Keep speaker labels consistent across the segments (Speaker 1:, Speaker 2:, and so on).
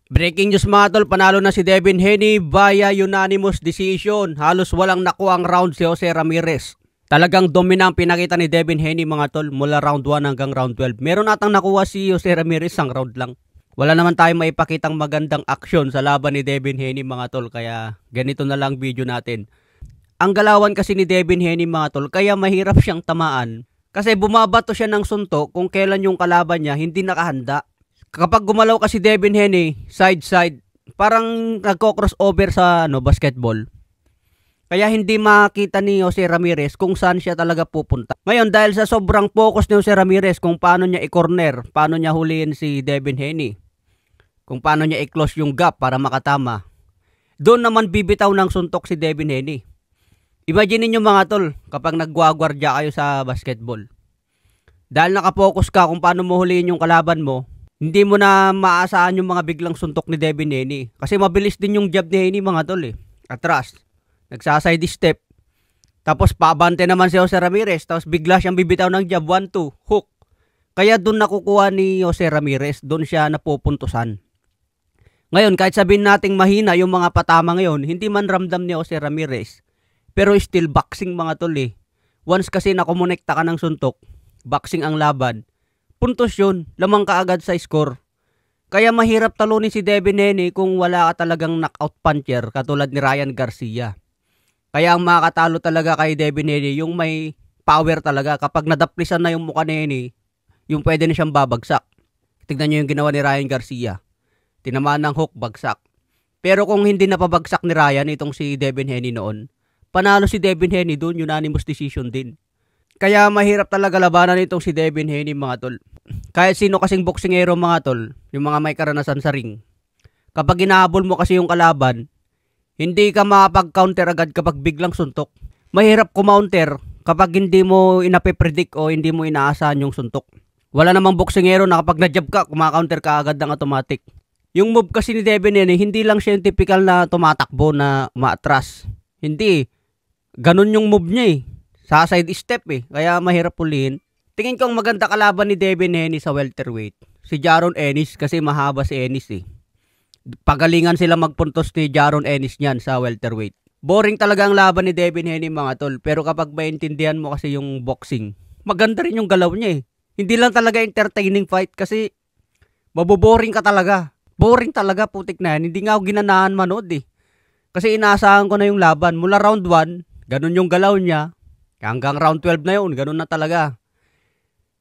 Speaker 1: Breaking news mga tol, panalo na si Devin Haney via unanimous decision. Halos walang nakuha ang round si Jose Ramirez. Talagang dominant ang pinakita ni Devin Haney mga tol mula round 1 hanggang round 12. Meron natang nakuha si Jose Ramirez ang round lang. Wala naman tayong maipakitang magandang aksyon sa laban ni Devin Haney mga tol, kaya ganito na lang video natin. Ang galawan kasi ni Devin Haney mga tol, kaya mahirap siyang tamaan. Kasi bumabato siya ng suntok kung kailan yung kalaban niya hindi nakahanda. Kapag gumalaw kasi Devin Haney, side-side, parang nagko-crossover sa basketball. Kaya hindi makita ni Jose Ramirez kung saan siya talaga pupunta. Ngayon, dahil sa sobrang focus ni Jose Ramirez kung paano niya i-corner, paano niya huliin si Devin Haney, kung paano niya i-close yung gap para makatama, doon naman bibitaw ng suntok si Devin Haney. Imagine niyo mga tol, kapag nagwagwardya kayo sa basketball. Dahil nakapokus ka kung paano mo huliin yung kalaban mo, hindi mo na maasahan yung mga biglang suntok ni Devin Haney. Kasi mabilis din yung jab ni Haney mga tol eh. Atras. Nagsaside step. Tapos pabante naman si Jose Ramirez. Tapos bigla siyang bibitaw ng jab. 1-2. Hook. Kaya doon nakukuha ni Jose Ramirez. Doon siya napupuntusan. Ngayon kahit sabihin nating mahina yung mga patama ngayon, hindi man ramdam ni Jose Ramirez. Pero still boxing mga tol eh. Once kasi nakumonekta ka ng suntok, boxing ang laban. Puntos yun, lamang ka agad sa score. Kaya mahirap talunin si Devin Haney kung wala ka talagang knockout puncher katulad ni Ryan Garcia. Kaya ang makakatalo talaga kay Devin Haney yung may power talaga. Kapag nadaplisan na yung mukha ni Haney, yung pwede na siyang babagsak. Tignan nyo yung ginawa ni Ryan Garcia. Tinamaan ng hook, bagsak. Pero kung hindi napabagsak ni Ryan itong si Devin Haney noon, panalo si Devin Haney doon, unanimous decision din. Kaya mahirap talaga labanan itong si Devin Haney mga tol. Kahit sino kasing boksingero mga tol, yung mga may karanasan sa ring. Kapag inahabol mo kasi yung kalaban, hindi ka makapag-counter agad kapag biglang suntok. Mahirap kumounter kapag hindi mo inape-predict o hindi mo inaasahan yung suntok. Wala namang boksingero na kapag na-jab ka, kumakounter ka agad ng automatic. Yung move kasi ni Devin Haney, hindi lang siya yung typical na tumatakbo na umaatras. Hindi. Ganun yung move niya eh. Sa side step eh. Kaya mahirap pulihin. Tingin ko ang maganda kalaban ni Devin Haney sa welterweight, si Jaron Ennis, kasi mahaba si Ennis eh. Pagalingan sila magpuntos ni Jaron Ennis niyan sa welterweight. Boring talaga ang laban ni Devin Haney mga tol. Pero kapag maintindihan mo kasi yung boxing, maganda rin yung galaw niya eh. Hindi lang talaga entertaining fight kasi maboboring ka talaga. Boring talaga putik na yan. Hindi nga ako ginanahan manood eh. Kasi inaasahan ko na yung laban. Mula round 1, ganun yung galaw niya. Hanggang round 12 na yun, ganun na talaga.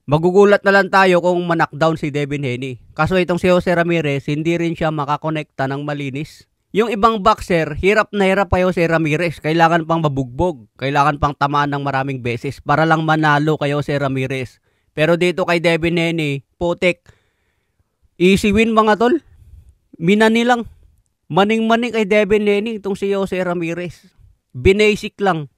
Speaker 1: Magugulat na lang tayo kung ma-knockdown si Devin Haney. Kaso itong si Jose Ramirez, hindi rin siya makakonekta ng malinis. Yung ibang boxer, hirap na hirap pa Jose Ramirez. Kailangan pang mabugbog. Kailangan pang tamaan ng maraming beses para lang manalo kay Jose Ramirez. Pero dito kay Devin Haney, putik, easy win mga tol. Minani lang. Maning-maning kay Devin Haney itong si Jose Ramirez. Binasic lang.